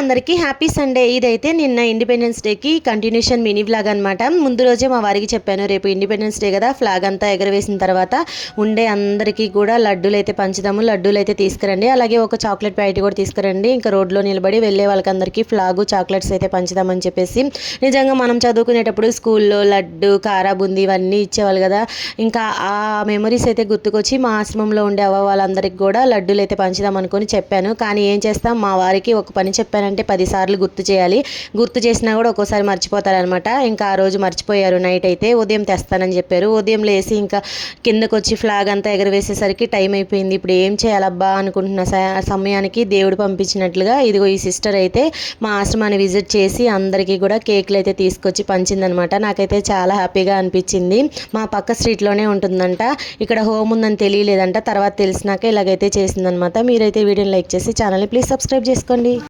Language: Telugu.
అందరికీ హ్యాపీ సండే. ఇదైతే నిన్న ఇండిపెండెన్స్ డేకి కంటిన్యూషన్ మినీ వ్లాగ్ అనమాట. ముందు రోజే మా వారికి చెప్పాను, రేపు ఇండిపెండెన్స్ డే కదా, ఫ్లాగ్ అంతా ఎగరవేసిన తర్వాత ఉండే అందరికీ కూడా లడ్డూలు అయితే పంచుదాము, లడ్డూలు అయితే తీసుకురండి, అలాగే ఒక చాక్లెట్ ప్యాకెట్ కూడా తీసుకురండి, ఇంకా రోడ్లో నిలబడి వెళ్ళే వాళ్ళకందరికీ ఫ్లాగు చాక్లెట్స్ అయితే పంచుదామని చెప్పేసి. నిజంగా మనం చదువుకునేటప్పుడు స్కూల్లో లడ్డు కారా బుంది ఇవన్నీ ఇచ్చేవాళ్ళు కదా, ఇంకా ఆ మెమరీస్ అయితే గుర్తుకొచ్చి మా ఆశ్రమంలో ఉండే అవ్వ వాళ్ళందరికీ కూడా లడ్డూలు అయితే పంచుదాం అనుకొని చెప్పాను. కానీ ఏం చేస్తాం, మా వారికి ఒక పని చెప్పానంటే 10 సార్లు గుర్తు చేయాలి, గుర్తు చేసినా కూడా ఒక్కోసారి మర్చిపోతారనమాట. ఇంకా ఆ రోజు మర్చిపోయారు. నైట్ అయితే ఉదయం తెస్తానని చెప్పారు. ఉదయం లేసి ఇంకా కిందకు వచ్చి ఫ్లాగ్ అంతా ఎగరవేసేసరికి టైం అయిపోయింది. ఇప్పుడు ఏం చేయాలబ్బా అనుకుంటున్న సమయానికి దేవుడు పంపించినట్లుగా ఇదిగో ఈ సిస్టర్ అయితే మా ఆశ్రమాన్ని విజిట్ చేసి అందరికీ కూడా కేకులు అయితే తీసుకొచ్చి పంచిందనమాట. నాకైతే చాలా హ్యాపీగా అనిపించింది. మా పక్క స్ట్రీట్లోనే ఉంటుందంట, ఇక్కడ హోమ్ ఉందని తెలియలేదంట, తర్వాత తెలిసినాక ఇలాగైతే చేసిందనమాట. మీరైతే వీడియోని లైక్ చేసి ఛానల్ని ప్లీజ్ సబ్స్క్రైబ్ చేసుకోండి.